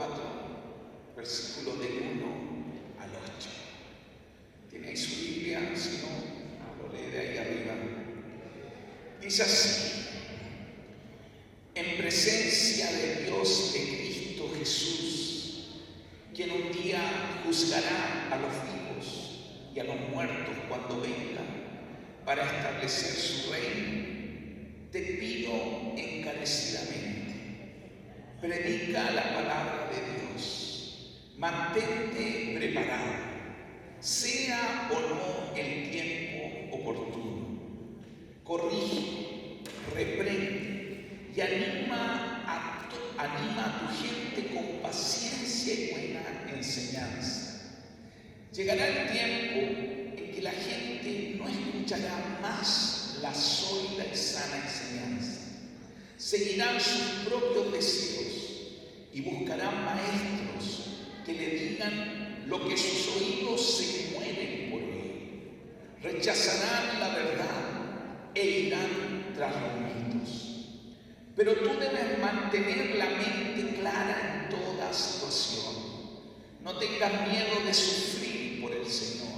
4, versículos del 1 al 8. ¿Tiene ahí su Biblia? Si no, lo lee de ahí arriba. Dice así: en presencia de Dios, de Cristo Jesús, quien un día juzgará a los vivos y a los muertos cuando venga para establecer su reino, te pido encarecidamente, predica la palabra de Dios, mantente preparado, sea o no el tiempo oportuno, corrige, reprende y anima a tu gente con paciencia y buena enseñanza. Llegará el tiempo en que la gente no escuchará más la sólida y sana enseñanza. Seguirán sus propios deseos y buscarán maestros que le digan lo que sus oídos se mueven por oír. Rechazarán la verdad e irán tras los mitos. Pero tú debes mantener la mente clara en toda situación. No tengas miedo de sufrir por el Señor.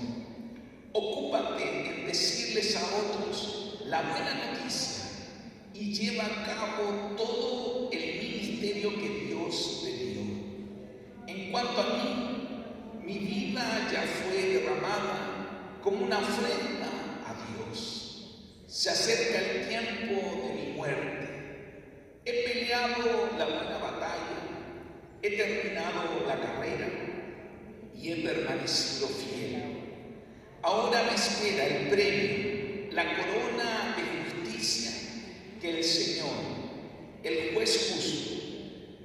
Ocúpate en decirles a otros la buena noticia y lleva a cabo todo el ministerio que Dios te dio. En cuanto a mí, mi vida ya fue derramada como una ofrenda a Dios. Se acerca el tiempo de mi muerte. He peleado la buena batalla, he terminado la carrera y he permanecido fiel. Ahora me espera el premio, la corona de justicia que el Señor, el juez justo,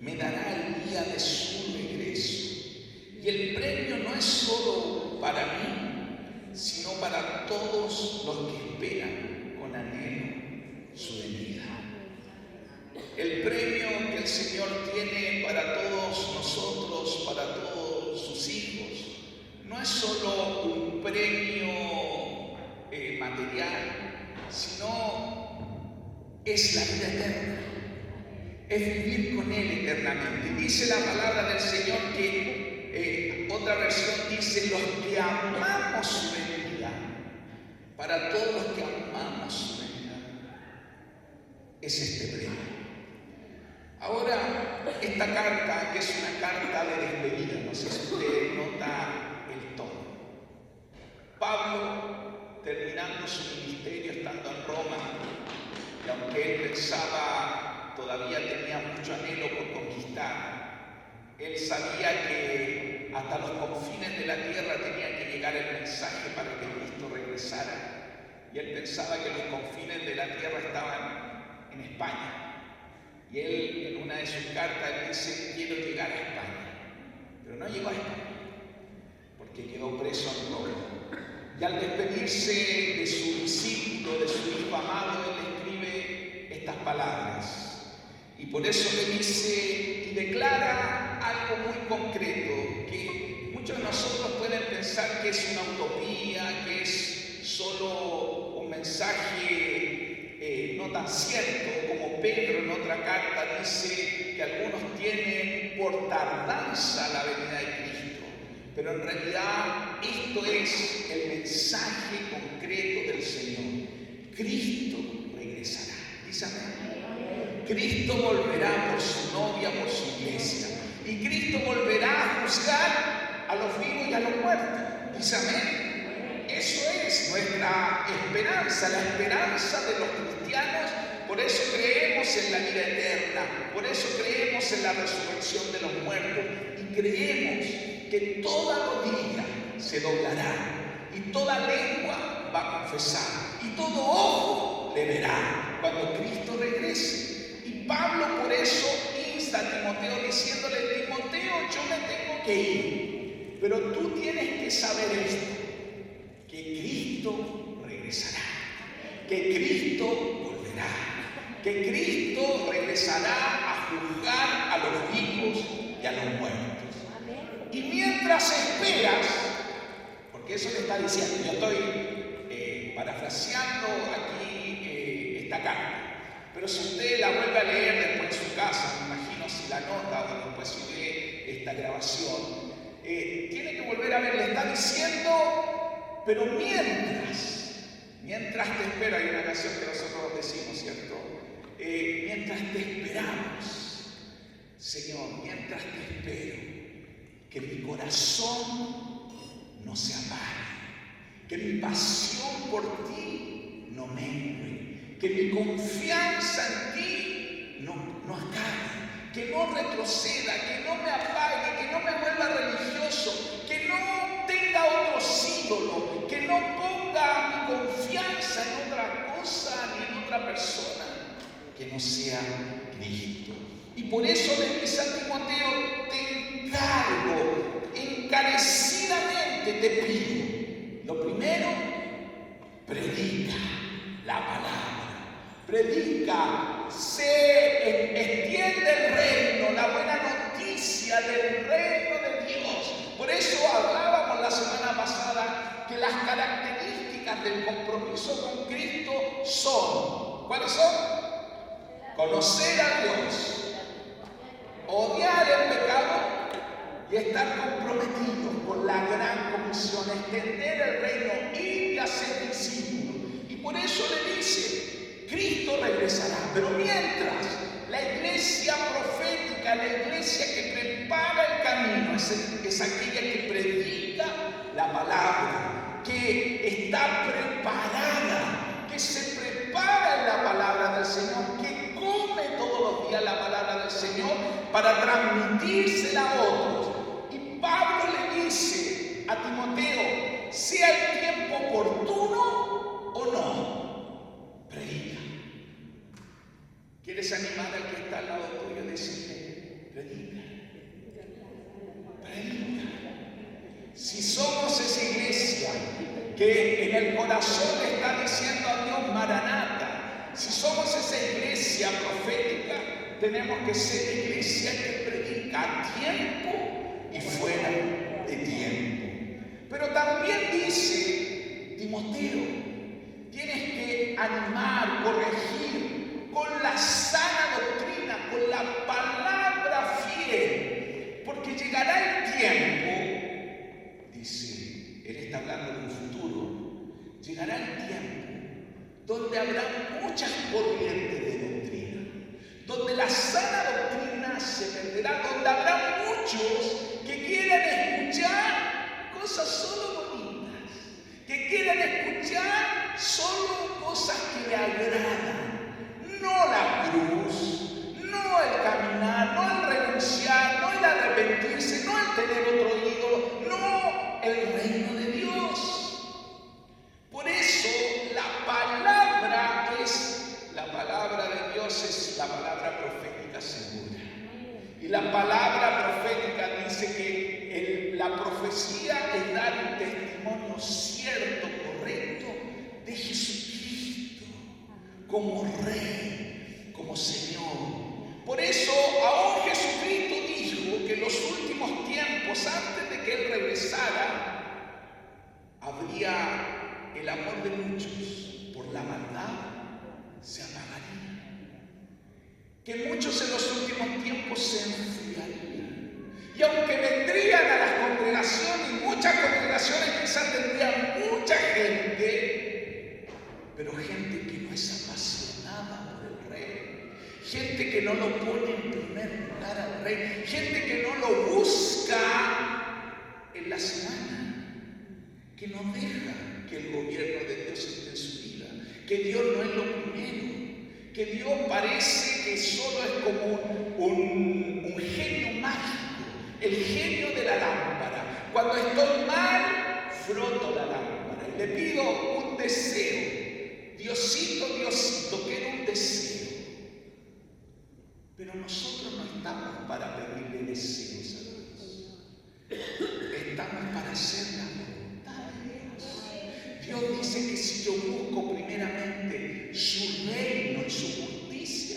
me dará el día de su regreso. Y el premio no es solo para mí, sino para todos los que esperan con anhelo su venida. El premio que el Señor tiene para todos nosotros, para todos sus hijos, no es solo un premio material, sino es la vida eterna, es vivir con Él eternamente. Dice la palabra del Señor que, otra versión dice, los que amamos su venida, para todos los que amamos su venida, es este premio. Ahora, esta carta, que es una carta de despedida, no sé si usted nota el tono. Pablo, terminando su ministerio estando en Roma, y aunque él pensaba, todavía tenía mucho anhelo por conquistar, él sabía que hasta los confines de la tierra tenía que llegar el mensaje para que Cristo regresara. Y él pensaba que los confines de la tierra estaban en España. Y él, en una de sus cartas, dice: quiero llegar a España. Pero no llegó a España, porque quedó preso en Roma. Y al despedirse de su discípulo, de su hijo amado, él escribe estas palabras. Y por eso le dice y declara algo muy concreto, que muchos de nosotros pueden pensar que es una utopía, que es solo un mensaje no tan cierto, como Pedro en otra carta dice que algunos tienen por tardanza la venida de Cristo. Pero en realidad esto es el mensaje concreto del Señor. Cristo regresará. Dice amén. Cristo volverá por su novia, por su iglesia. Y Cristo volverá a juzgar a los vivos y a los muertos. Dice amén. Eso es nuestra esperanza, la esperanza de los cristianos. Por eso creemos en la vida eterna, por eso creemos en la resurrección de los muertos y creemos que toda rodilla se doblará y toda lengua va a confesar y todo ojo le verá cuando Cristo regrese. Y Pablo por eso insta a Timoteo diciéndole: Timoteo, yo me tengo que ir, pero tú tienes que saber esto, que Cristo regresará, que Cristo volverá, que Cristo regresará a juzgar a los vivos y a los muertos. Y mientras esperas, porque eso le está diciendo, yo estoy parafraseando aquí esta carta, pero si usted la vuelve a leer después en su casa, me imagino si la nota o después si lee esta grabación, tiene que volver a ver, le está diciendo, pero mientras te espero, hay una canción que nosotros decimos, ¿cierto? Mientras te esperamos, Señor, mientras te espero, que mi corazón no se apague, que mi pasión por ti no mengue, que mi confianza en ti no acabe, que no retroceda, que no me apague, que no me vuelva religioso, que no tenga otros ídolos, que no ponga mi confianza en otra cosa ni en otra persona que no sea Cristo. Y por eso le dice a Timoteo, te encargo, encarecidamente te pido. Lo primero, predica la palabra, predica, extiende el reino, la buena noticia del reino de Dios. Por eso hablábamos la semana pasada que las características del compromiso con Cristo son, ¿cuáles son? Conocer a Dios, odiar el pecado y estar comprometidos con la gran comisión, extender el reino, ir y hacer discípulos. Y por eso le dice, Cristo regresará, pero mientras la iglesia profética, la iglesia que prepara el camino, es aquella que predica la palabra, que está preparada, que se prepara en la palabra del Señor, que come todos los días la palabra del Señor para transmitírsela a otros. Y Pablo le dice a Timoteo, sea el tiempo oportuno o no, predica. ¿Quieres animar al que está al lado tuyo y decirle, predica? Predica. Si somos esa iglesia que en el corazón le está diciendo a Dios Maranata, si somos esa iglesia profética, tenemos que ser iglesia que predica a tiempo y fuera de tiempo. Pero también dice Timoteo, tienes que animar, corregir con la sana doctrina, con la palabra fiel, porque llegará el tiempo, dice, él está hablando de un futuro, llegará el tiempo donde habrá muchas corrientes de doctrina, donde la sana doctrina se perderá, donde habrá muchos que quieran escuchar cosas solo bonitas, que quieran escuchar solo cosas que le agradan, no la cruz, no el caminar, no el renunciar, no el arrepentirse, no el tener otro ídolo, no el reino de Dios. Por eso la palabra de Dios es la palabra profética segura. Y la palabra profética dice que la profecía es dar un testimonio cierto, correcto, de Jesucristo como Rey, como Señor. Por eso aún Jesucristo dijo que en los últimos tiempos, antes de que Él regresara, habría el amor de muchos por la maldad se apagaría, que muchos en los últimos tiempos se enfriarían, y aunque vendrían a las congregaciones, muchas congregaciones quizás tendrían mucha gente, pero gente que no es apasionada por el Rey, gente que no lo pone en primer lugar al Rey, gente que no lo busca en la semana, que no deja que el gobierno de Dios esté en su vida, que Dios no es lo primero, que Dios parece que solo es como un genio mágico, el genio de la lámpara. Cuando estoy mal, froto la lámpara y le pido un deseo. Diosito, Diosito, quiero un deseo. Pero nosotros no estamos para pedirle deseos a Dios. Estamos para hacer la voluntad de Dios. Dios dice que si yo busco primeramente su reino y su justicia,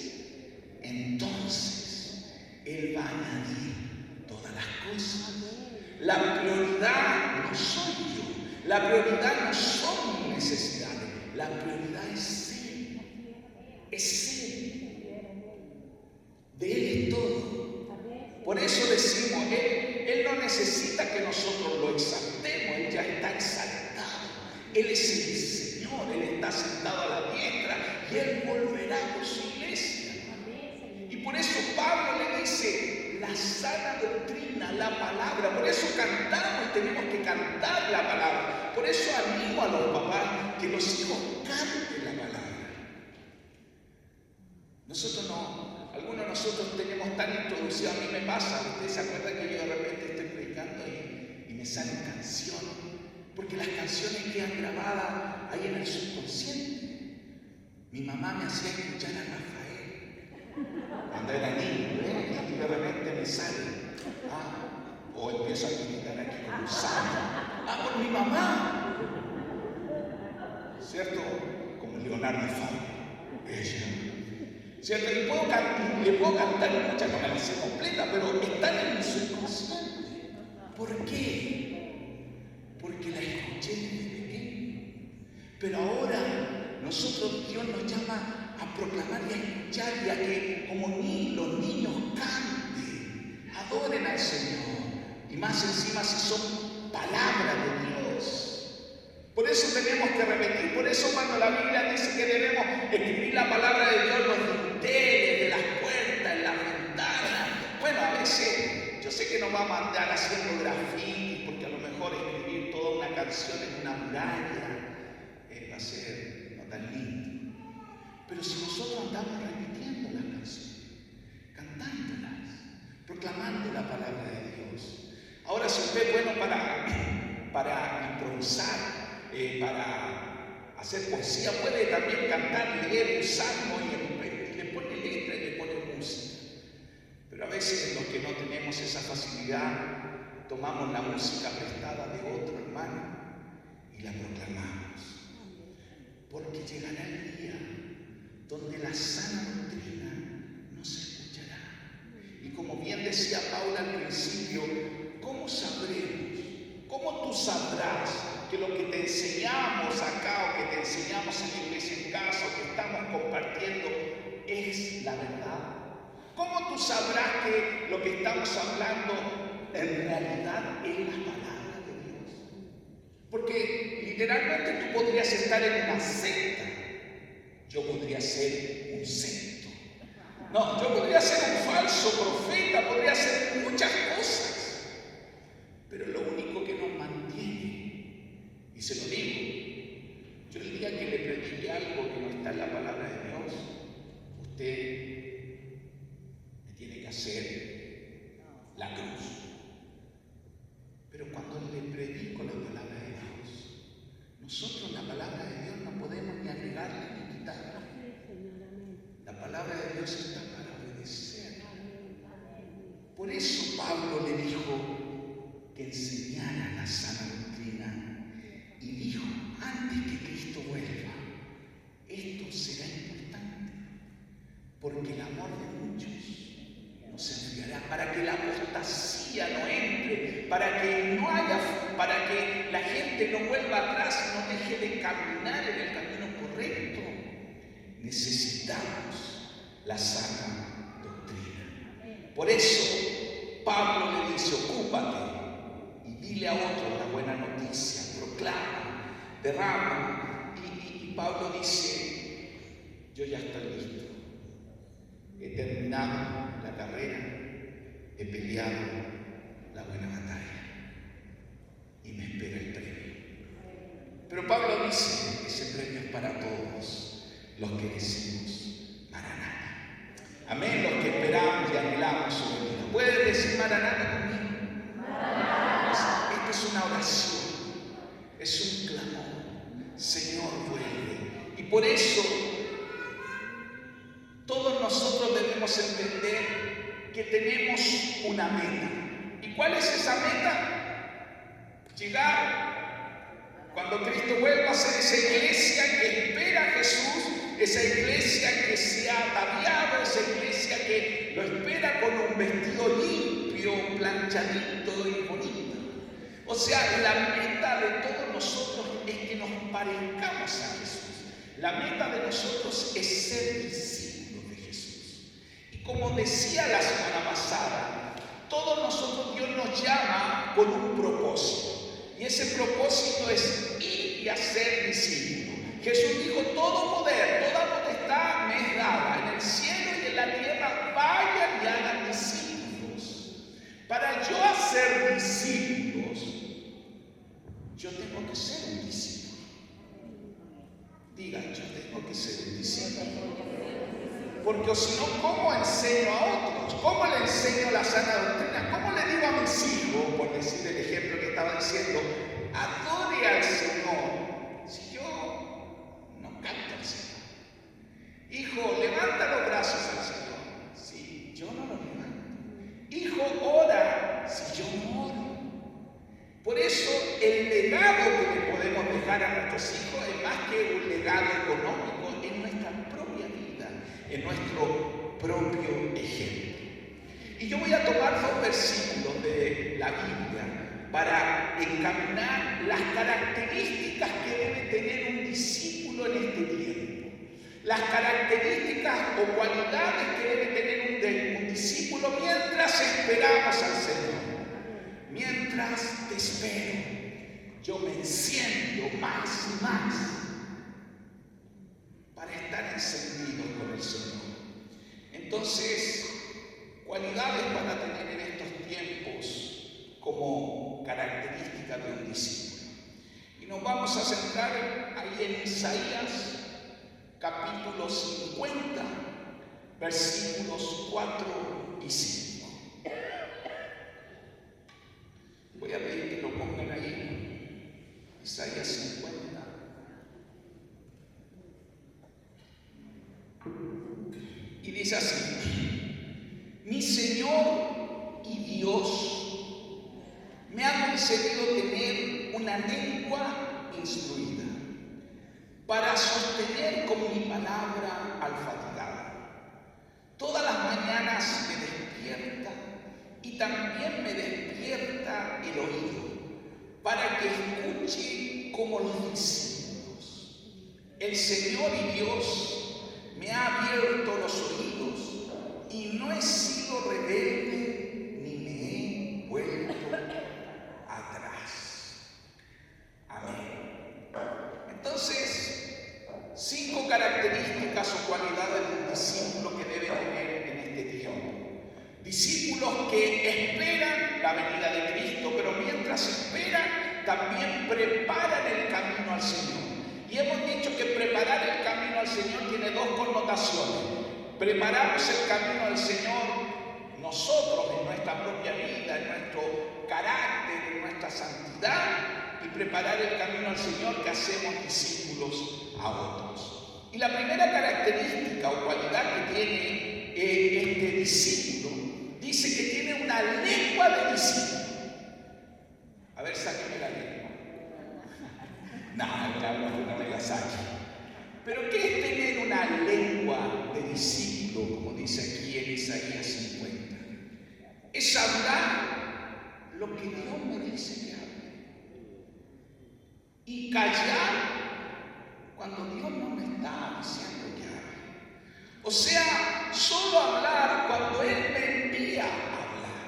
entonces Él va a añadir todas las cosas. La prioridad no soy yo, la prioridad no son mis necesidades, la prioridad es Él, es Él. De Él es todo. Por eso decimos, Él no necesita que nosotros lo exaltemos, Él ya está exaltado. Él es el Señor, Él está sentado a la diestra y Él volverá por su iglesia. Y por eso Pablo le dice, la sana doctrina, la palabra. Por eso cantamos y tenemos que cantar la palabra. Por eso animo a los papás que los hijos canten la palabra. Nosotros no, algunos de nosotros tenemos tan introducido, a mí me pasa, ustedes se acuerdan que yo de repente estoy predicando y me salen canciones, porque las canciones quedan grabadas ahí en el subconsciente. Mi mamá me hacía escuchar a Rafael cuando era niño, y de repente me sale, o empiezo a gritar aquí con un santo, por mi mamá, ¿cierto? Como Leonardo Fabio, ella. ¿Cierto? Le puedo cantar muchas, no me la sé completa, pero están en mi subconsciente. ¿Por qué? Porque la escuché desde pequeño. Pero ahora Dios nos llama a proclamar y a escuchar y a que como los niños canten, adoren al Señor. Y más encima si son palabras de Dios. Por eso tenemos que repetir, por eso cuando la Biblia dice que debemos escribir la palabra de Dios en los dinteles, de las puertas, en las ventanas. Bueno, a veces yo sé que nos vamos a andar haciendo grafitis, porque a lo mejor escribir toda una canción en una muralla va a ser no tan lindo. Pero si nosotros andamos repitiendo las canciones, cantándolas, proclamando la palabra de Dios. Ahora, si usted es bueno para improvisar, para hacer poesía, puede también cantar, leer un salmo y le pone letra y le pone música. Pero a veces los que no tenemos esa facilidad, tomamos la música prestada de otro hermano y la proclamamos. Porque llegará el día donde la sana doctrina no se escuchará. Y como bien decía Paula al principio, ¿cómo sabremos? ¿Cómo tú sabrás que lo que te enseñamos acá o que te enseñamos en la iglesia en casa o que estamos compartiendo es la verdad? ¿Cómo tú sabrás que lo que estamos hablando en realidad es la palabra de Dios? Porque literalmente tú podrías estar en una secta. Yo podría ser un secto. No, yo podría ser un falso profeta, podría ser muchas cosas. Pero lo único que nos mantiene, y se lo digo, yo el día que le predique algo que no está en la palabra de Dios, usted me tiene que hacer la cruz. Pero cuando le predico la palabra de Dios, nosotros la palabra de Dios no podemos ni agregarle ni quitarle. La palabra de Dios está para obedecer. Por eso Pablo le dijo que enseñara la sana doctrina y dijo, antes que Cristo vuelva, esto será importante, porque el amor de muchos no se enfriará, para que la apostasía no entre, para que la gente no vuelva atrás y no deje de caminar en el camino correcto. Necesitamos la sana doctrina. Por eso Pablo le dice, ocúpate y dile a otros la buena noticia, proclama, derrama. Y Pablo dice, yo ya estoy listo, he terminado la carrera, he peleado la buena batalla y me espera el premio. Pero Pablo dice, ese premio es para todos los que decimos Maranata. Amén, los que esperamos y anhelamos su venida. ¿Puedes decir Maranata conmigo? Esta es una oración, es un clamor. Señor, vuelve. Y por eso todos nosotros debemos entender que tenemos una meta. ¿Y cuál es esa meta? Llegar cuando Cristo vuelva a ser esa iglesia que espera a Jesús, esa iglesia que se ha ataviado, esa iglesia que lo espera con un vestido limpio, planchadito y bonito. O sea, la meta de todos nosotros es que nos parezcamos a Jesús. La meta de nosotros es ser discípulos de Jesús. Y como decía la semana pasada, con un propósito. Y ese propósito es ir y hacer discípulos. Jesús dijo, todo poder, toda potestad me es dada en el cielo y en la tierra. Vayan y hagan discípulos. Para yo hacer discípulos, yo tengo que ser un discípulo. Digan, yo tengo que ser un discípulo. Porque si no, ¿cómo enseño a otros? ¿Cómo le enseño la sana doctrina? ¿Cómo le digo a mis hijos, por decir el ejemplo que estaba diciendo, adore al Señor, si yo no canto al Señor? Hijo, levanta los brazos al Señor, si yo no los levanto. Hijo, ora, si yo no oro. Por eso el legado que le podemos dejar a nuestros hijos es más que un legado económico, en nuestra propia vida, en nuestro propio ejemplo. Y yo voy a tomar 2 versículos de la Biblia para encaminar las características que debe tener un discípulo en este tiempo. Las características o cualidades que debe tener un discípulo mientras esperamos al Señor. Mientras te espero, yo me enciendo más y más para estar encendido con el Señor. Entonces, cualidades para tener en estos tiempos como característica de un discípulo. Y nos vamos a centrar ahí en Isaías, capítulo 50, versículos 4 y 5. Voy a pedir que lo pongan ahí. Isaías 50. Y dice así: mi Señor y Dios me ha concedido tener una lengua instruida para sostener con mi palabra al fatigado. Todas las mañanas me despierta y también me despierta el oído para que escuche como los discípulos. El Señor y Dios me ha abierto los oídos y no he sido rebelde ni me he vuelto atrás. Amén. Entonces, 5 características o cualidades de un discípulo que debe tener en este tiempo. Discípulos que esperan la venida de Cristo, pero mientras esperan, también preparan el camino al Señor. Y hemos dicho que preparar el camino al Señor tiene 2 connotaciones. Preparamos el camino al Señor nosotros, en nuestra propia vida, en nuestro carácter, en nuestra santidad, y preparar el camino al Señor que hacemos discípulos a otros. Y la primera característica o cualidad que tiene este discípulo, dice que tiene una lengua de discípulo. A ver, sáqueme la lengua. No me la saque. Pero ¿qué es tener una lengua de discípulo, como dice aquí en Isaías 50? Es hablar lo que Dios me dice que hable. Y callar cuando Dios no me está diciendo que hable. O sea, solo hablar cuando Él me envía a hablar.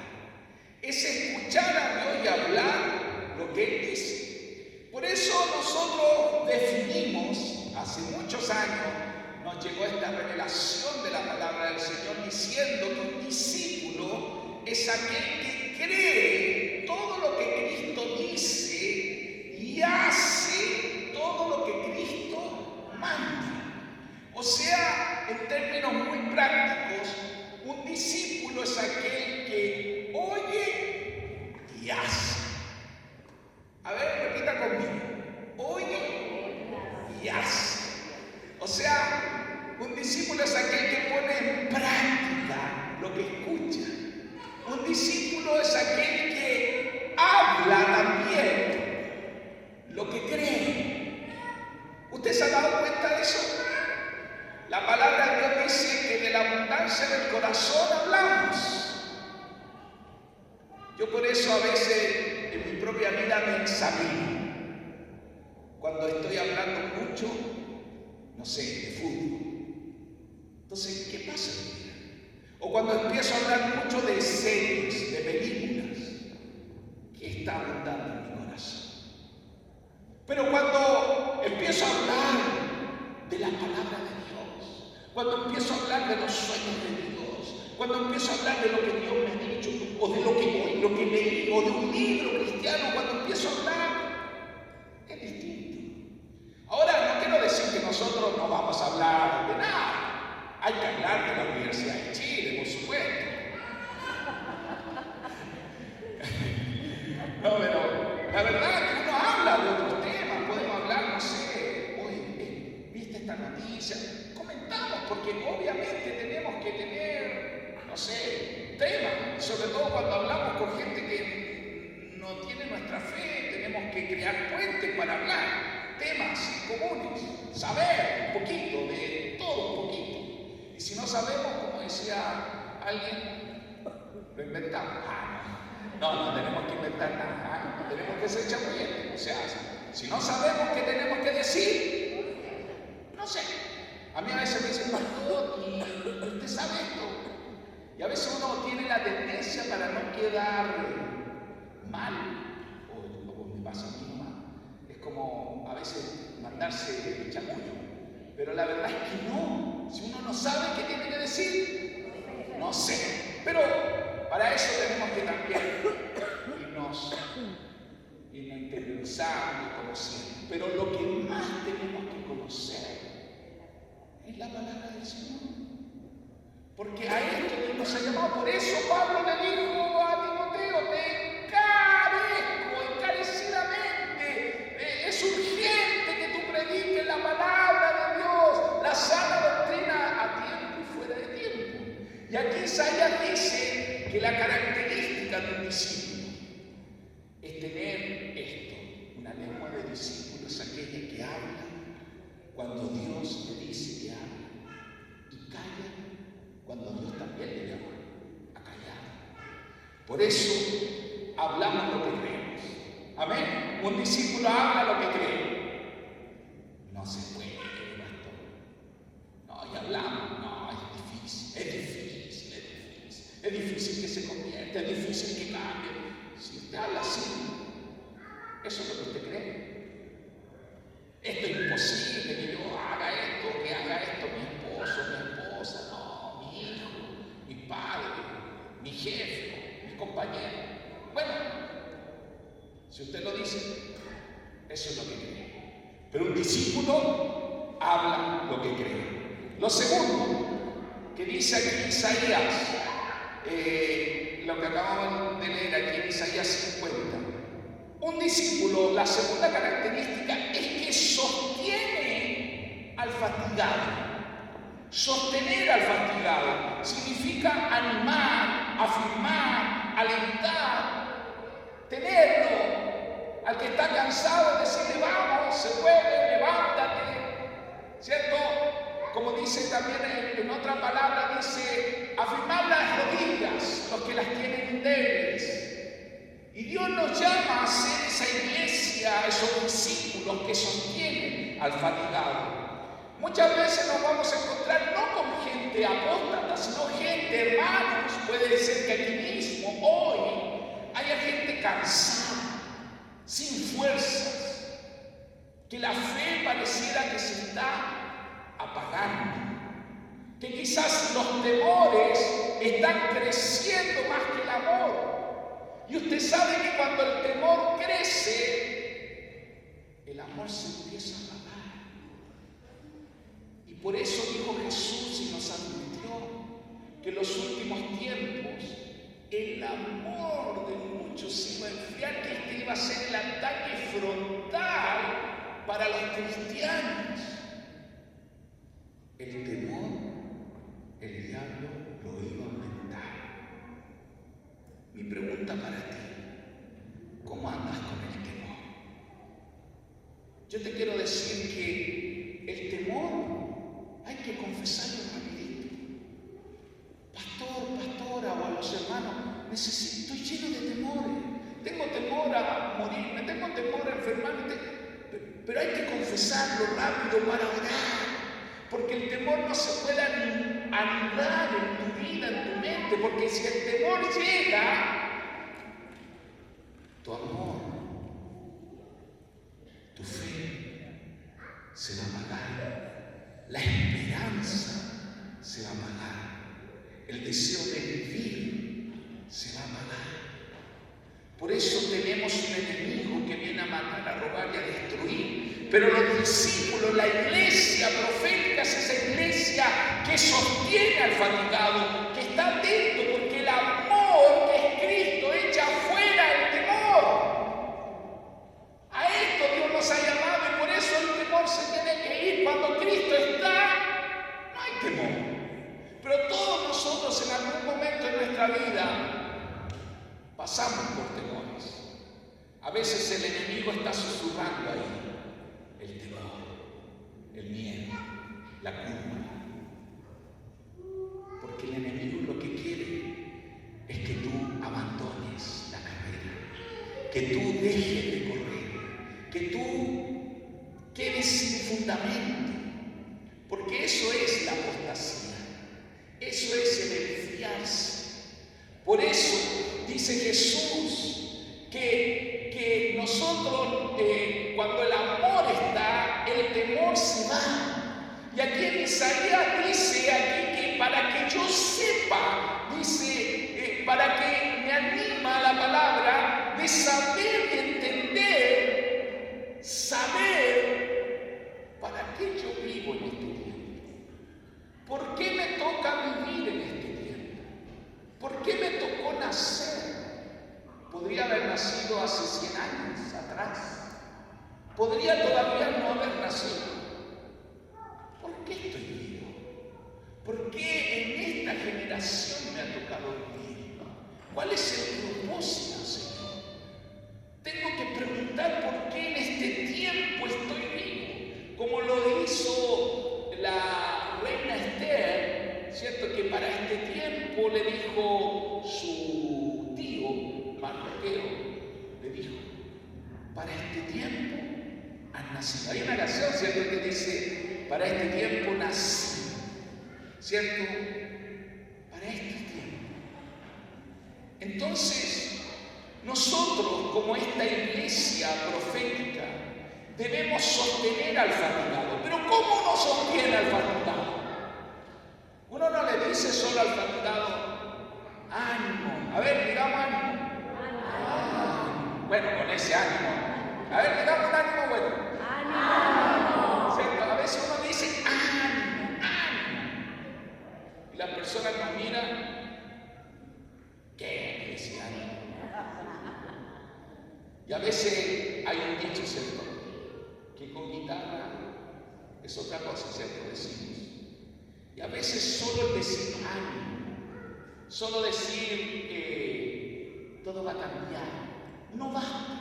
Es escuchar a Dios y hablar lo que Él dice. Por eso nosotros definimos, hace muchos años, nos llegó esta revelación de la palabra del Señor diciendo que un discípulo es aquel que cree todo lo que Cristo dice y hace todo lo que Cristo manda. O sea, en términos muy prácticos, un discípulo es aquel que oye y hace. A ver, repita conmigo. Oye y hace. O sea, un discípulo es aquel que pone en práctica lo que escucha. Un discípulo es aquel que habla también lo que cree. ¿Usted se ha dado cuenta de eso? La palabra de Dios dice que de la abundancia del corazón hablamos. Yo por eso a veces en mi propia vida me examino. Cuando estoy hablando mucho, no sé, de fútbol. Entonces, ¿qué pasa en mi vida? O cuando empiezo a hablar mucho de series, de películas. ¿Qué está abundando en mi corazón. Pero cuando empiezo a hablar de la palabra de Dios, cuando empiezo a hablar de los sueños de Dios, cuando empiezo a hablar de lo que Dios me ha dicho, o de lo que leí, o de un libro cristiano, cuando empiezo a hablar, es distinto. Ahora, no quiero decir que nosotros no vamos a hablar de nada. Hay que hablar de la Universidad de Chile, por supuesto. No, pero la verdad es que uno habla de otros temas. Podemos hablar, no sé, oye, ¿viste esta noticia? Comentamos, porque obviamente tenemos que tener, no sé, temas. Sobre todo cuando hablamos con gente que no tiene nuestra fe, tenemos que crear puentes para hablar. Temas comunes, saber un poquito, de todo un poquito. Y si no sabemos, como decía alguien, lo inventamos. No tenemos que inventar nada, tenemos que ser chamuyentes. O sea, si no sabemos qué tenemos que decir, no sé. A mí a veces me dicen, pastor, ¿y usted sabe esto? Y a veces uno tiene la tendencia para no quedar mal, o me pasa a mí nomás. Es como a veces mandarse el chamullo. Pero la verdad es que no. Si uno no sabe qué tiene que decir, no sé. Pero para eso tenemos que también irnos interiorizando y conociendo. Pero lo que más tenemos que conocer es la palabra del Señor. Porque a esto Dios nos ha llamado. Por eso Pablo le dijo a Timoteo, te encarezco encarecidamente. Es urgente que tú prediques la palabra de Dios, la sana doctrina a tiempo y fuera de tiempo. Y aquí Isaías dice que la característica de un discípulo es tener esto, una lengua de discípulos, aquella que habla cuando Dios le dice que habla y calla cuando Dios también le llama a callar. Por eso hablamos lo que creemos. Amén. Un discípulo habla lo que cree. No se puede, pastor. No, y hablamos. No, es difícil. Es difícil que se convierta, es difícil que cambie. Si usted habla así, eso es lo que usted cree. Esto es imposible que yo haga esto, que haga esto mi esposo, mi esposa, no, mi hijo, mi padre, mi jefe, mi compañero. Bueno, si usted lo dice, eso es lo que cree. Pero un discípulo habla lo que cree. Lo segundo que dice aquí Isaías, lo que acabamos de leer aquí en Isaías 50. Un discípulo, la segunda característica es que sostiene al fatigado. Sostener al fatigado significa animar, afirmar, alentar, tenerlo. Al que está cansado, decirle vamos, se puede, levántate, ¿cierto? Como dice también en otra palabra, dice afirmar las rodillas, los que las tienen débiles. Y Dios nos llama a ser esa iglesia, esos discípulos que sostienen al fatigado. Muchas veces nos vamos a encontrar no con gente apóstata, sino gente, hermanos, puede ser que aquí mismo, hoy, haya gente cansada, sin fuerzas, que la fe pareciera que se está apagando, que quizás los temores están creciendo más que el amor. Y usted sabe que cuando el temor crece, el amor se empieza a apagar. Y por eso dijo Jesús y nos advirtió que en los últimos tiempos el amor de muchos se iba a enfriar, que este iba a ser el ataque frontal para los cristianos. El temor, el diablo lo iba a aumentar. Mi pregunta para ti, ¿cómo andas con el temor? Yo te quiero decir que el temor hay que confesarlo rapidito. Pastora o a los hermanos, estoy lleno de temores. Tengo temor a morirme, tengo temor a enfermarme, pero hay que confesarlo rápido para orar. Porque el temor no se puede anular en tu vida, en tu mente, porque si el temor llega, tu amor se va a apagar. La esperanza se va a apagar. El deseo de vivir se va a apagar. Por eso tenemos un enemigo que viene a matar, a robar y a destruir. Pero los discípulos, la iglesia profética es esa iglesia que sostiene al fatigado, que está atento, porque el amor que es Cristo echa fuera el temor. A esto Dios nos ha llamado y por eso el temor se tiene que ir. Cuando Cristo está, no hay temor. Pero todos nosotros en algún momento de nuestra vida pasamos por temores. A veces el enemigo está susurrando ahí. El temor, el miedo, la culpa. Porque el enemigo lo que quiere es que tú abandones la carrera, que tú dejes de correr, que tú quedes sin fundamento. Porque eso es la apostasía, eso es el enfriarse. Por eso dice Jesús que nosotros, cuando el amor está, el temor se va. Y aquí en Isaías dice aquí que para que yo sepa, dice, para que me anima la palabra de saber y entender, saber para qué yo vivo en este tiempo. ¿Por qué me toca vivir en este tiempo? ¿Por qué me tocó nacer? Podría haber nacido hace 100 años atrás. Podría todavía no haber nacido. ¿Por qué estoy vivo? ¿Por qué en esta generación me ha tocado vivir? ¿Cuál es el propósito, Señor? Tengo que preguntar por qué en este tiempo estoy vivo. Como lo hizo la reina Esther, ¿cierto? Que para este tiempo le dijo su tío, Mardoqueo, le dijo, para este tiempo has nacido. Hay una canción, ¿cierto?, que dice, para este tiempo nací, ¿cierto? Para este tiempo. Entonces, nosotros, como esta iglesia profética, debemos sostener al fatigado. Pero ¿cómo uno sostiene al fatigado? Uno no le dice solo al fatigado, ánimo. A ver, digamos ánimo. Bueno, con ese ánimo. A ver, digamos un ánimo bueno. ¡Ánimo! ¿Cierto? A veces uno dice ánimo, ánimo. Y las personas nos miran, ¿qué es ese ánimo? Y a veces hay un dicho, ¿cierto?, que con guitarra es otra cosa, ¿cierto? Decimos. Y a veces solo el decir ánimo, solo decir que todo va a cambiar, no basta.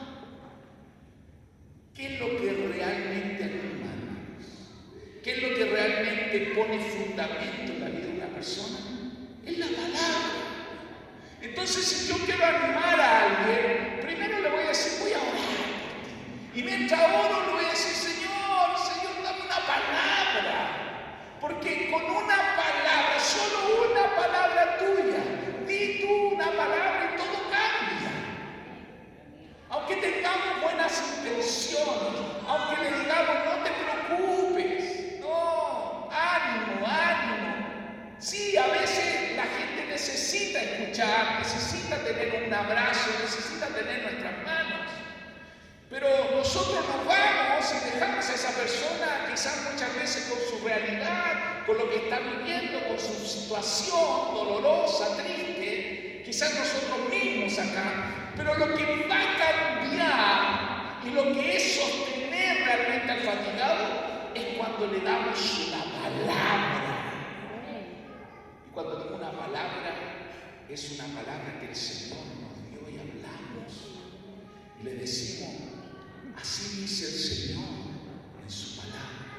¿Qué es lo que realmente anima, hermanos? ¿Qué es lo que realmente pone fundamento en la vida de una persona? Es la palabra. Entonces, si yo quiero animar a alguien, primero le voy a decir, voy a orar. Y mientras oro, le voy a decir, Señor, dame una palabra. Porque con una palabra, solo una palabra tuya, di tú una palabra y todo cambia. Aunque tengamos buenas intenciones, aunque le digamos, no te preocupes, no, ánimo, ánimo. Sí, a veces la gente necesita escuchar, necesita tener un abrazo, necesita tener nuestras manos. Pero nosotros nos vamos y dejamos a esa persona quizás muchas veces con su realidad, con lo que está viviendo, con su situación dolorosa, triste, quizás nosotros mismos acá. Pero lo que va a cambiar y lo que es sostener realmente al fatigado es cuando le damos una palabra. Y cuando digo una palabra, es una palabra que el Señor nos dio y hablamos. Y le decimos, así dice el Señor en su palabra,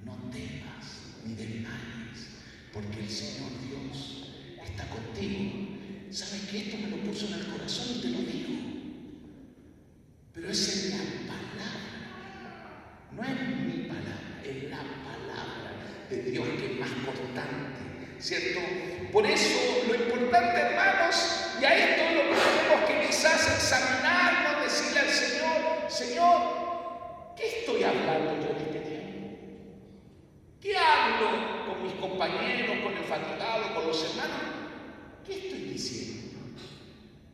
no temas ni desmayes, porque el Señor Dios está contigo. ¿Sabes qué? Esto me lo puso en el corazón y te lo digo. Pero es en la palabra, no es mi palabra, es la palabra de Dios que es más cortante, ¿cierto? Por eso lo importante, hermanos, y a esto lo que tenemos que quizás examinarnos, decirle al Señor, ¿Qué estoy hablando yo en este tiempo? ¿Qué hablo con mis compañeros, con el fatigado, con los hermanos? ¿Qué estoy diciendo?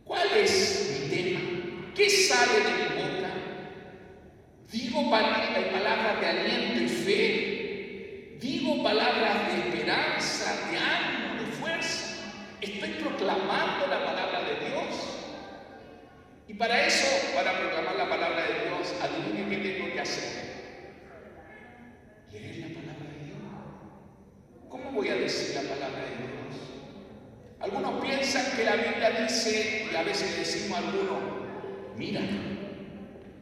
¿Cuál es mi tema? ¿Qué sale de mi boca? ¿Digo palabras de aliento y fe? ¿Digo palabras de esperanza, de ánimo, de fuerza? ¿Estoy proclamando la palabra de Dios? Y para eso, para proclamar la palabra de Dios, adivinen qué tengo que hacer. Leer la palabra de Dios. ¿Cómo voy a decir la palabra de Dios? Algunos piensan que la Biblia dice, y a veces decimos a algunos, mira,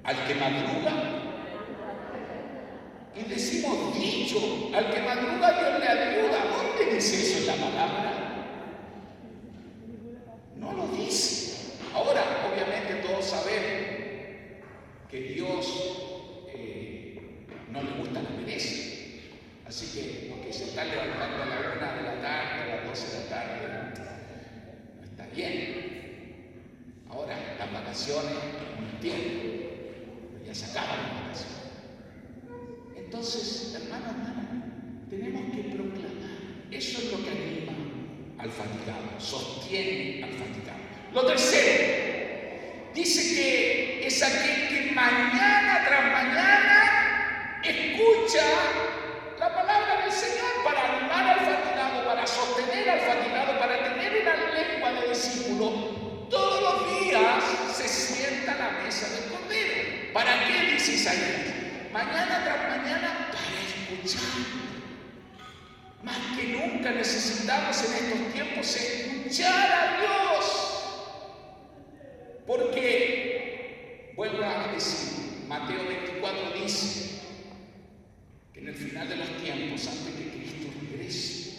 al que madruga, y decimos dicho, al que madruga Dios le ayuda. ¿Dónde dice eso en la palabra? No lo dice. Ahora, obviamente todos sabemos que Dios no le gusta la pereza. Así que los que se están levantando a la 1 de la tarde, a las 12 de la tarde, no está bien. Ahora, las vacaciones, no entiendo, ya se acaban las vacaciones. Entonces, hermano, tenemos que proclamar. Eso es lo que anima al fatigado, sostiene al fatigado. Lo tercero, dice que es aquel que mañana tras mañana escucha la palabra del Señor para animar al fatigado, para sostener al fatigado, para tener una lengua de discípulo. Todos los días se sienta a la mesa del Cordero. ¿Para qué dice Isaías? Mañana tras mañana para escuchar. Más que nunca necesitamos en estos tiempos escuchar a Dios. Porque, vuelvo a decir, Mateo 24 dice que en el final de los tiempos, antes que Cristo regrese,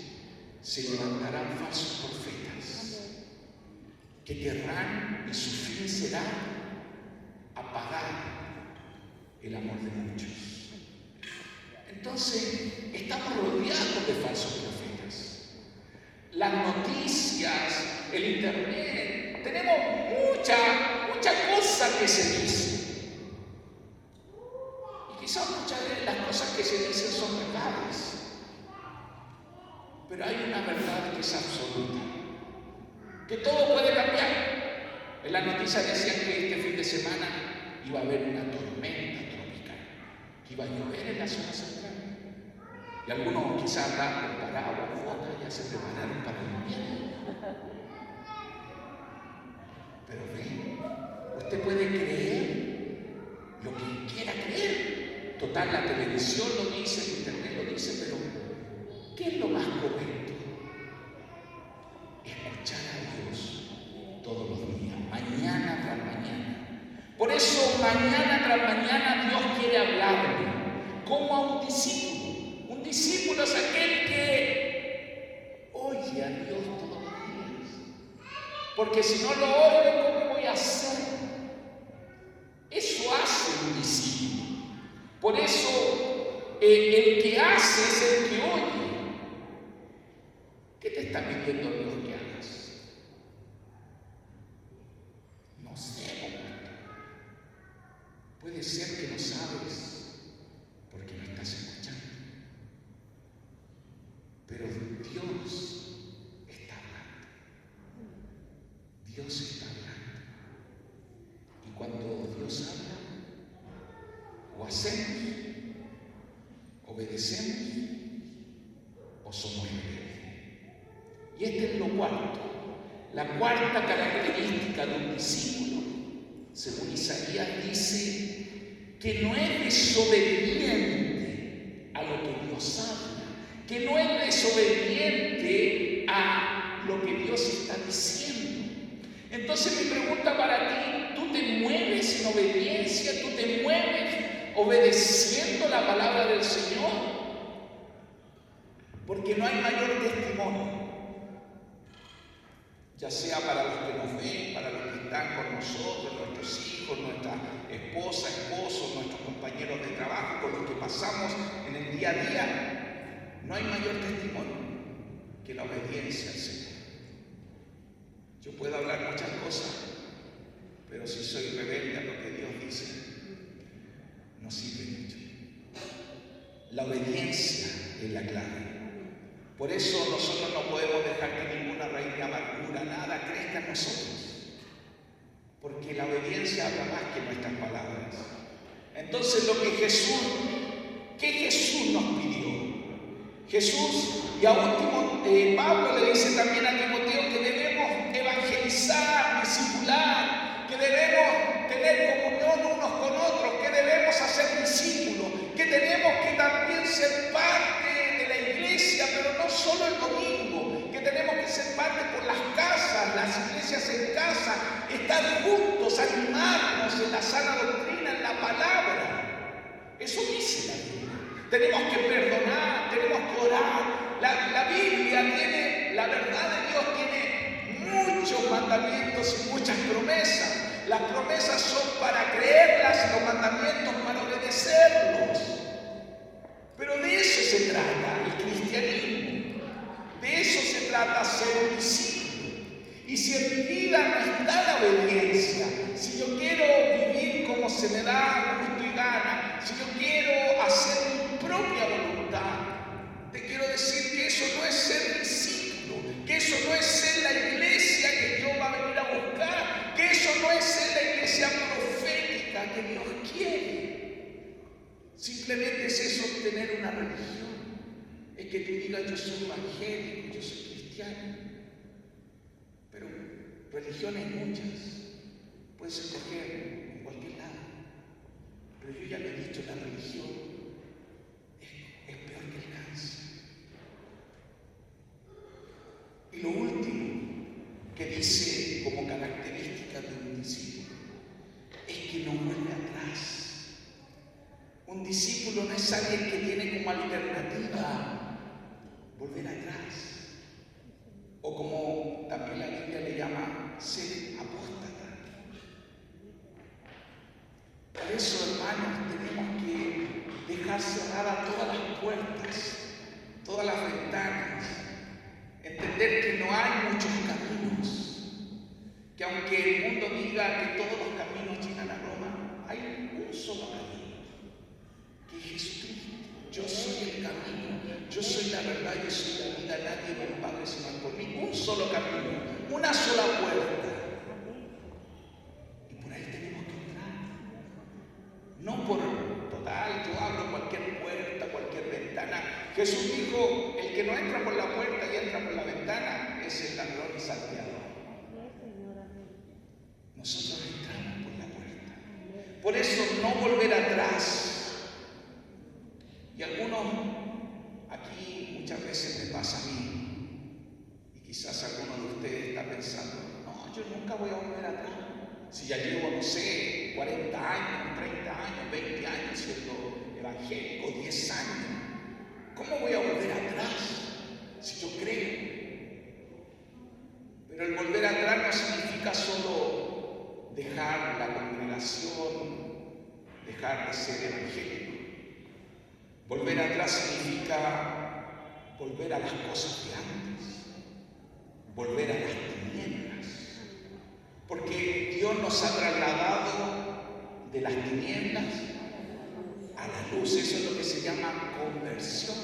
se levantarán falsos profetas que querrán, y su fin será apagar el amor de muchos. Entonces, estamos rodeados de falsos profetas. Las noticias, el internet, tenemos mucha cosa que se dice. Y quizás muchas de las cosas que se dicen son verdades. Pero hay una verdad que es absoluta, que todo puede cambiar. En las noticias decían que este fin de semana iba a haber una tormenta tropical, que iba a llover en la zona central. Y algunos quizás andan con paraguas, ya se prepararon para el invierno. Pero ve, usted puede creer lo que quiera creer. Total, la televisión lo dice, el internet lo dice, pero ¿qué es lo más correcto? Escuchar a Dios todos los días, mañana tras mañana. Por eso, mañana tras mañana Dios quiere hablarle como a un discípulo. Un discípulo es aquel que oye a Dios todos los días. Porque si no lo oigo, ¿cómo voy a hacer? Eso hace un discípulo. Por eso, el que hace es el que oye. ¿Qué te está pidiendo Dios que hagas? No sé, puede ser que no sabes porque no estás escuchando. Pero Dios está hablando. Dios está hablando. Y cuando Dios habla, o hacemos, obedecemos, o somos rebeldes. Y este es lo cuarto. La cuarta característica de un discípulo, según Isaías, dice que no es desobediente a lo que Dios habla, que no es desobediente a lo que Dios está diciendo. Entonces mi pregunta para ti, ¿tú te mueves en obediencia? ¿Tú te mueves obedeciendo la palabra del Señor? Porque no hay mayor testimonio, ya sea para los que nos ven, para los que están con nosotros, nuestros hijos, nuestra esposa, esposos, nuestros compañeros de trabajo, con los que pasamos en el día a día. No hay mayor testimonio que la obediencia al Señor. Yo puedo hablar muchas cosas, pero si soy rebelde a lo que Dios dice, no sirve. La obediencia es la clave. Por eso nosotros no podemos dejar que ninguna raíz de amargura, nada crezca en nosotros. Porque la obediencia habla más que nuestras palabras. Entonces ¿qué Jesús nos pidió? Jesús, y a último, Pablo le dice también a Timoteo que debemos evangelizar, discipular, que debemos tener comunión unos con otros, que debemos hacer discípulos, que tenemos que también ser parte de la iglesia, pero no solo el domingo, que tenemos que ser parte por las casas, las iglesias en casa, estar juntos, animarnos en la sana doctrina, en la palabra. Eso dice la Biblia. Tenemos que perdonar, tenemos que orar. La Biblia tiene, la verdad de Dios tiene muchos mandamientos y muchas promesas. Las promesas son para creerlas y los mandamientos para obedecerlos. Pero de eso se trata el cristianismo. De eso se trata ser un discípulo. Y si en mi vida no está la obediencia, si yo quiero vivir como se me da gusto y gana, si yo quiero hacer mi propia voluntad, te quiero decir que eso no es ser discípulo, que eso no es ser la iglesia que Dios va a venir a buscar, que eso no es ser la iglesia profética que Dios quiere. Simplemente es eso, tener una religión. Es que tú digas, yo soy evangélico, yo soy cristiano. Pero religiones muchas. Puedes escoger en cualquier lado. Pero yo ya lo he dicho, la religión es peor que el cáncer. Y lo último que dice como característica de un discípulo es que no vuelve atrás. Un discípulo no es alguien que tiene como alternativa volver atrás. O como también la Biblia le llama, ser apóstata. Por eso, hermanos, tenemos que dejar cerradas todas las puertas, todas las ventanas. Entender que no hay muchos caminos. Que aunque el mundo diga que todos los caminos llegan a Roma, hay un solo camino, que es Jesucristo. Yo soy el camino, yo soy la verdad, yo soy la vida, nadie me lo Padre sino por mí. Un solo camino, una sola puerta. Y por ahí tenemos que entrar. No por total, yo abro cualquier puerta, cualquier ventana. Jesús dijo, el que no entra por la puerta y entra por la ventana es el ladrón y salteador. Nosotros entramos por la puerta. Por eso no volver atrás. Y algunos, aquí muchas veces me pasa a mí, y quizás alguno de ustedes está pensando, no, yo nunca voy a volver atrás. Si ya llevo, no sé, 40 años, 30 años, 20 años siendo evangélico, 10 años, ¿cómo voy a volver atrás si yo creo? Pero el volver atrás no significa solo dejar la congregación, dejar de ser evangélico. Volver atrás significa volver a las cosas de antes, volver a las tinieblas, porque Dios nos ha trasladado de las tinieblas a la luz. Eso es lo que se llama conversión.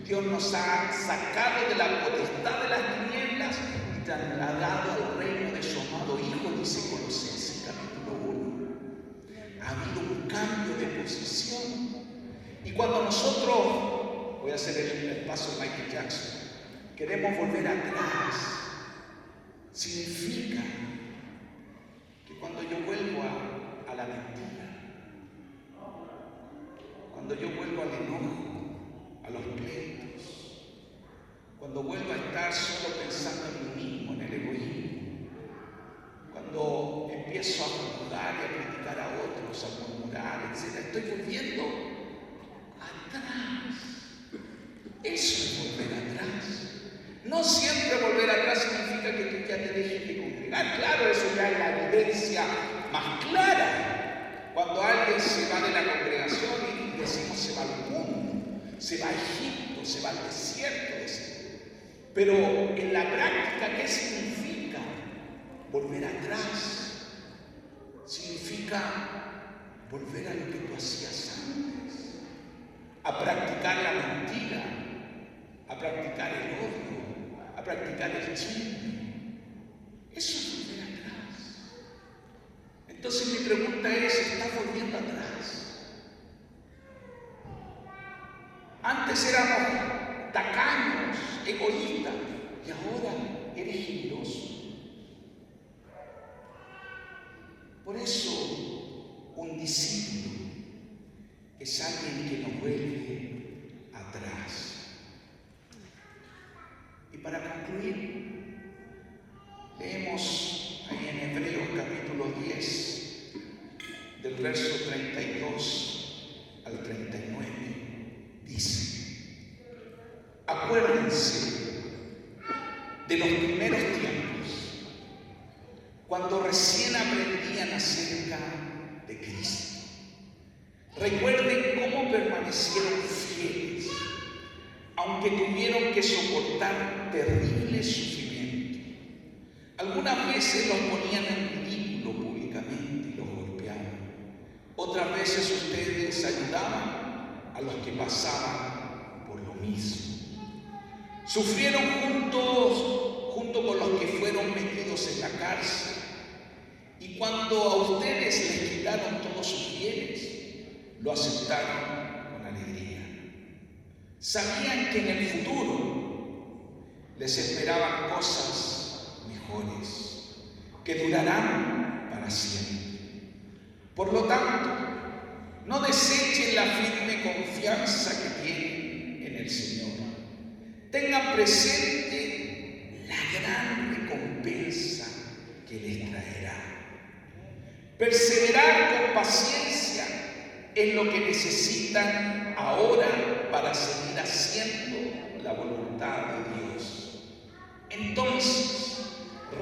Dios nos ha sacado de la potestad de las tinieblas y trasladado al reino de su amado Hijo, dice Colosenses capítulo 1. Ha habido un cambio de posición. Y cuando nosotros, voy a hacer el paso de Michael Jackson, queremos volver atrás, significa que cuando yo vuelvo a la mentira, cuando yo vuelvo al enojo, a los pleitos, cuando vuelvo a estar solo pensando en mí mismo, en el egoísmo, cuando empiezo a juzgar y a criticar a otros, a murmurar, etc., estoy volviendo atrás. Eso es volver atrás. No siempre volver atrás significa que tú ya te dejes de congregar. Claro, eso ya es la evidencia más clara. Cuando alguien se va de la congregación y decimos se va al mundo, se va a Egipto, se va al desierto. Pero en la práctica, ¿qué significa volver atrás? Significa volver a lo que tú hacías antes. a practicar la mentira, a practicar el odio, a practicar el chisme. Eso es volver atrás. Entonces mi pregunta es, ¿estás volviendo atrás? Antes éramos tacaños, egoístas, y ahora eres generoso. Por eso, un discípulo es alguien que no vuelve atrás. Y para concluir, leemos ahí en Hebreos capítulo 10, del verso 32 al 39, dice: acuérdense de los primeros tiempos, cuando recién aprendían acerca de Cristo. Recuerden cómo permanecieron fieles, aunque tuvieron que soportar terribles sufrimientos. Algunas veces los ponían en ridículo públicamente y los golpeaban. Otras veces ustedes ayudaban a los que pasaban por lo mismo. Sufrieron junto con los que fueron metidos en la cárcel. Y cuando a ustedes les quitaron todos sus bienes, lo aceptaron con alegría. Sabían que en el futuro les esperaban cosas mejores, que durarán para siempre. Por lo tanto, no desechen la firme confianza que tienen en el Señor. Tengan presente la gran recompensa que les traerá. Perseverar con paciencia es lo que necesitan ahora para seguir haciendo la voluntad de Dios. Entonces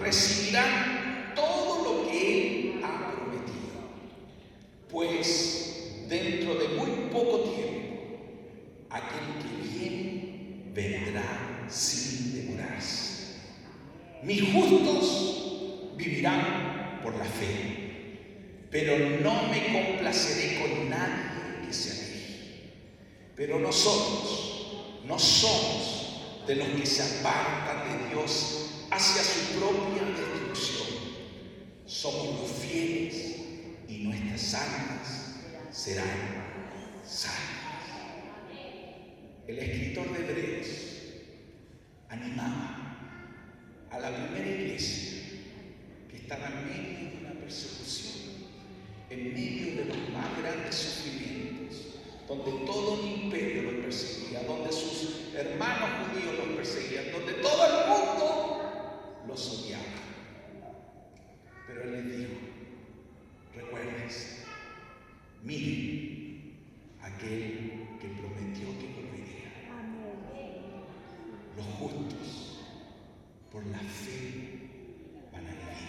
recibirán todo lo que Él ha prometido, pues dentro de muy poco tiempo aquel que viene vendrá sin demorarse. Mis justos vivirán por la fe, pero no me complaceré con nadie que se aleje. Pero nosotros no somos de los que se apartan de Dios hacia su propia destrucción. Somos los fieles y nuestras almas serán salvas. El escritor de Hebreos animaba a la primera iglesia que estaba en medio de una persecución, en medio de los más grandes sufrimientos, donde todo un imperio los perseguía, donde sus hermanos judíos los perseguían, donde todo el mundo los odiaba. Pero él les dijo: recuérdense, miren aquel que prometió que volvería. Los justos por la fe van a vivir,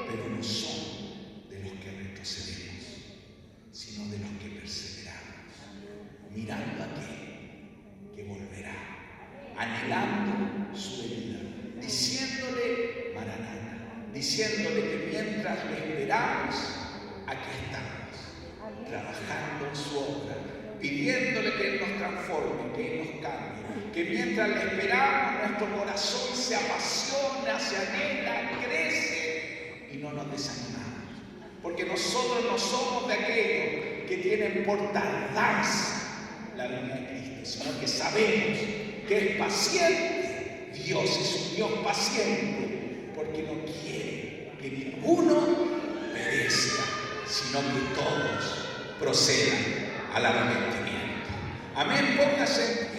pero no son de los que retrocedemos, sino de los que perseveramos, mirando a aquel que volverá, anhelando su venida, diciéndole Maranata, diciéndole que mientras le esperamos, aquí estamos, trabajando en su obra, pidiéndole que Él nos transforme, que Él nos cambie, que mientras le esperamos nuestro corazón se apasiona, se anhela, crece y no nos desanimamos. Porque nosotros no somos de aquellos que tienen por tardanza la venida de Cristo, sino que sabemos que es paciente. Dios es un Dios paciente, porque no quiere que ninguno perezca, sino que todos procedan al arrepentimiento. Amén. Póngase